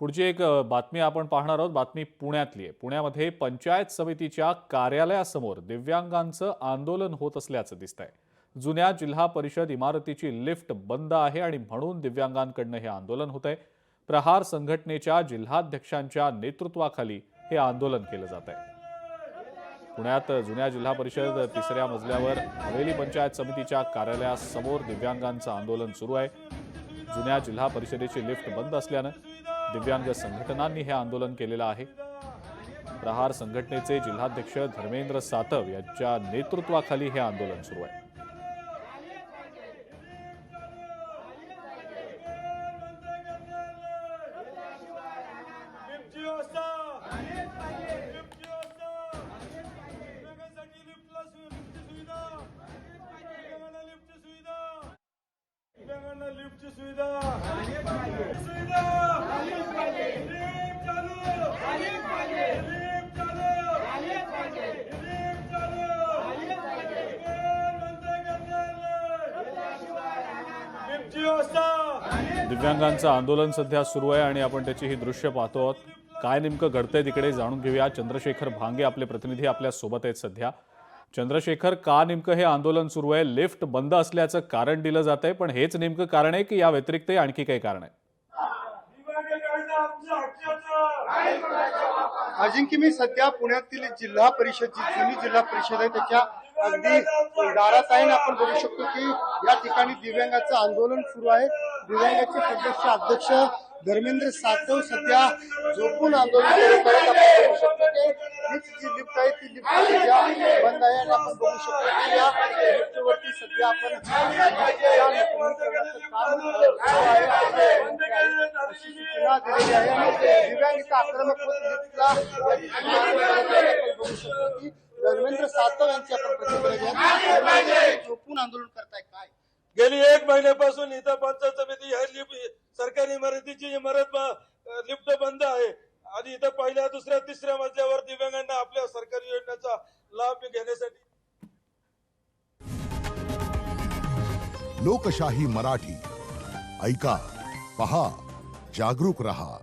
पुढची एक बातमी आपण पाहणार आहोत। बातमी पुण्यातली आहे। पुण्यामध्ये पंचायत समितीच्या कार्यालयासमोर दिव्यांगांचं आंदोलन होत असल्याचं दिसतंय। जुन्या जिल्हा परिषद इमारतीची लिफ्ट बंद आहे आणि म्हणून दिव्यांगांकडून हे आंदोलन होतंय। प्रहार संघटनेच्या जिल्हाध्यक्षांच्या नेतृत्वाखाली हे आंदोलन केलं जात आहे। पुण्यात जुन्या जिल्हा परिषद तिसऱ्या मजल्यावर हवेली पंचायत समितीच्या कार्यालयासमोर दिव्यांगांचं आंदोलन सुरू आहे। जुन्या जिल्हा परिषदेची लिफ्ट बंद असल्यानं दिव्यांग संघटनांनी हे आंदोलन केलेलं आहे। प्रहार संघटनेचे जिल्हाध्यक्ष धर्मेंद्र सातव यांच्या नेतृत्वाखाली हे आंदोलन सुरू आहे। दिव्यांगांचं आंदोलन सध्या सुरू आहे आणि आपण त्याची ही दृश्य पाहतो आहोत। काय नेमकं घडतंय तिकडे जाणून घेऊया। चंद्रशेखर भांगे आपले प्रतिनिधी आपल्या सोबत आहेत सध्या। चंद्रशेखर, का नेमकं हे आंदोलन सुरू आहे? लिफ्ट बंद असल्याचं कारण दिलं जात आहे, पण हेच नेमकं कारण आहे की या व्यतिरिक्त आणखी काही कारण आहे? अजिंक्य, मी सध्या पुण्यातील जिल्हा परिषदची जुनी जिल्हा परिषद आहे त्याच्या अगदी दारात आहे। आपण बघू शकतो की या ठिकाणी दिव्यांगाचं आंदोलन सुरू आहे। दिव्यांगाचे सदस्य अध्यक्ष धर्मेंद्र सातव सध्या झोपून आंदोलन करत आहेत। आपण बघू शकतो की हीच जी लिफ्ट आहे ती लिफ्ट सध्या बंद आहे आणि आपण बघू शकतो की या लिफ्टवरती सध्या आपण अशी सूचना दिलेली आहे आणि दिव्यांगाचा आक्रमक लिफ्टला बघू शकतो की धर्मेंद्र सातव यांची आपण प्रतिक्रिया झोपून आंदोलन करताय। काय गेली 1 महिन्यापासून इथं पंचायत समिती सरकारी इमारतीची इमारत लिफ्ट बंद आहे आणि इथं पहिल्या दुसऱ्या तिसऱ्या मजल्यावर दिव्यांगांना आपल्या सरकारी योजनेचा लाभ घेण्यासाठी। लोकशाही मराठी ऐका, पहा, जागरूक रहा।